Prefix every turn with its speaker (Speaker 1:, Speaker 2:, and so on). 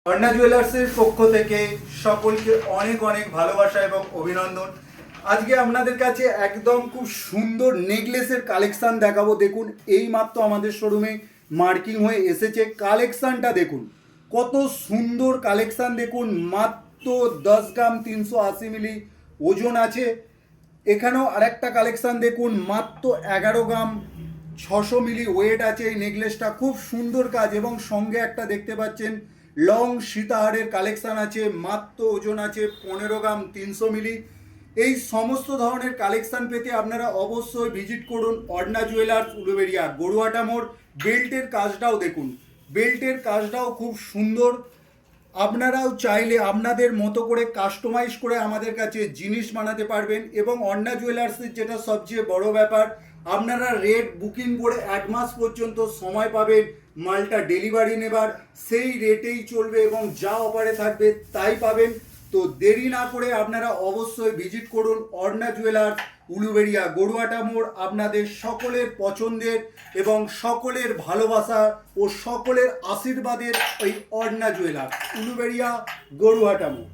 Speaker 1: অর্ণা জুয়েলার্সের পক্ষ থেকে সকলকে অনেক অনেক ভালোবাসা এবং অভিনন্দন। আজকে আপনাদের কাছে একদম খুব সুন্দর নেকলেসের কালেকশান দেখাবো। দেখুন, এই মাত্র আমাদের শোরুমে মার্কিং হয়ে এসেছে। কালেকশানটা দেখুন, কত সুন্দর কালেকশান। দেখুন, মাত্র 10 গ্রাম 380 মিলি ওজন আছে। এখানেও আরেকটা কালেকশান দেখুন, মাত্র 11 গ্রাম 600 মিলি ওয়েট আছে। এই নেকলেসটা খুব সুন্দর কাজ এবং সঙ্গে একটা দেখতে পাচ্ছেন লং সীতাহারের কালেকশান আছে। মাত্র ওজন আছে 15 গ্রাম 300 মিলি। এই সমস্ত ধরনের কালেকশান পেতে আপনারা অবশ্যই ভিজিট করুন অর্ণা জুয়েলার্স, উলুবেড়িয়া, গড়ুয়াটা মোড়। বেল্টের কাজটাও দেখুন, বেল্টের কাজটাও খুব সুন্দর। আপনারাও চাইলে আপনাদের মতো করে কাস্টমাইজ করে আমাদের কাছে জিনিস বানাতে পারবেন। এবং অর্ণা জুয়েলার্সের যেটা সবচেয়ে বড় ব্যাপার, আপনারা রেট বুকিং করে 1 মাস পর্যন্ত সময় পাবেন মালটা ডেলিভারি নেবার। সেই রেটেই চলবে এবং যা অফারে থাকবে তাই পাবেন। তো দেরি না করে আপনারা অবশ্যই ভিজিট করুন অর্ণা জুয়েলার্স, উলুবেড়িয়া, গড়ুয়াটা মোড়। আপনাদের সকলের পছন্দের এবং সকলের ভালোবাসা ও সকলের আশীর্বাদের ওই অর্ণা জুয়েলার্স, উলুবেড়িয়া, গড়ুয়াটা মোড়।